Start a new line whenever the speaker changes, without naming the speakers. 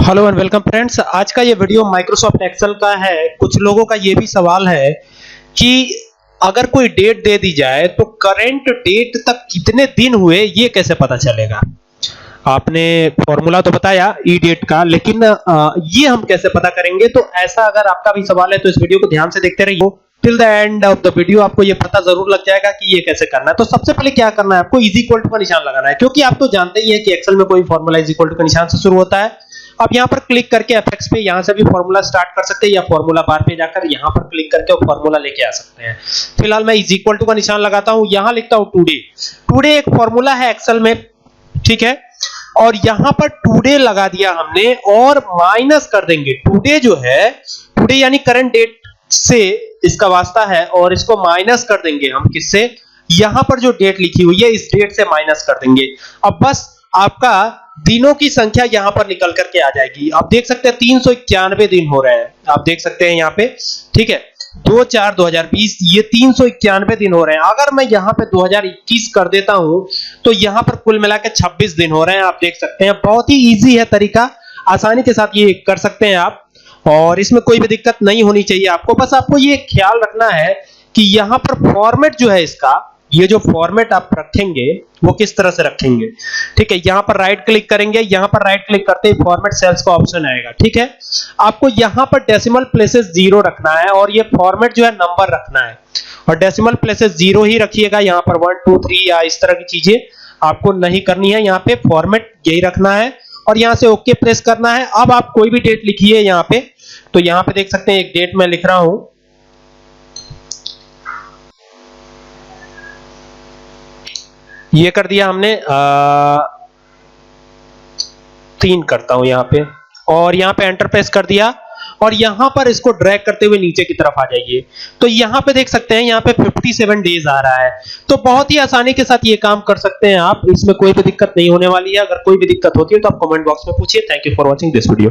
Hello and welcome friends. आज का ये वीडियो माइक्रोसॉफ्ट एक्सेल का है। कुछ लोगों का ये भी सवाल है कि अगर कोई डेट दे दी जाए तो करंट डेट तक कितने दिन हुए ये कैसे पता चलेगा। आपने फॉर्मूला तो बताया ई डेट का, लेकिन ये हम कैसे पता करेंगे। तो ऐसा अगर आपका भी सवाल है तो इस वीडियो को ध्यान से देखते रहिए till the end of the video. आपको ये पता जरूर लग जाएगा कि ये कैसे करना है। तो सबसे पहले क्या करना है, आपको इज इक्वल टू का निशान लगाना है, क्योंकि आप तो जानते ही हैं कि एक्सेल में कोई फॉर्मूला इज इक्वल टू का निशान से शुरू होता है। आप यहां पर क्लिक करके एफएक्स पे यहां से भी फॉर्मूला स्टार्ट कर सकते हैं, या फॉर्मूला बार पे जाकर यहां पर क्लिक करके वो फॉर्मूला लेके आ सकते हैं। फिलहाल मैं इज इक्वल टू का निशान लगाता हूं, यहां लिखता हूं टुडे। टुडे एक फॉर्मूला है एक्सेल में, ठीक है। और यहां पर टुडे लगा दिया हमने और माइनस कर देंगे टुडे जो है, टुडे यानी करंट डेट से इसका वास्ता है, और इसको माइनस कर देंगे हम किससे, यहां पर जो डेट लिखी हुई है इस डेट से माइनस कर देंगे। अब बस आपका दिनों की संख्या यहां पर निकल करके आ जाएगी। आप देख सकते हैं 391 दिन हो रहे हैं, आप देख सकते हैं यहां पे, ठीक है। 2/4/2020 ये 391 दिन हो रहे हैं। अगर मैं यहां पे 2021 कर देता हूं तो यहां पर कुल मिला के 26 दिन हो रहे हैं। आप देख सकते हैं बहुत ही इजी है तरीका, आसानी के साथ ये कर सकते हैं आप, और इसमें कोई भी दिक्कत नहीं होनी चाहिए आपको। बस आपको ये ख्याल रखना है कि यहां पर फॉर्मेट जो है इसका, ये जो फॉर्मेट आप रखेंगे वो किस तरह से रखेंगे, ठीक है। यहां पर राइट क्लिक करेंगे, यहां पर राइट क्लिक करते ही फॉर्मेट सेल्स का ऑप्शन आएगा, ठीक है। आपको यहां पर डेसिमल प्लेसेस 0 रखना है और ये फॉर्मेट जो है नंबर रखना है, और डेसिमल प्लेसेस 0 ही रखिएगा। यहां पर 1 2 3 या इस तरह की चीजें आपको नहीं करनी है, यहां पे फॉर्मेट यही रखना है और यहां से ओके प्रेस करना है। अब आप कोई भी डेट लिखिए यहां पे, तो यहां पे देख सकते हैं एक डेट मैं लिख रहा हूं, ये कर दिया हमने 3 करता हूं यहां पे, और यहां पे एंटर प्रेस कर दिया, और यहां पर इसको ड्रैग करते हुए नीचे की तरफ आ जाइए। तो यहां पे देख सकते हैं यहां पे 57 डेज आ रहा है। तो बहुत ही आसानी के साथ ये काम कर सकते हैं आप, इसमें कोई भी दिक्कत नहीं होने वाली है। अगर कोई भी दिक्कत होती है तो आप कमेंट बॉक्स में पूछिए। Thank you for watching this video.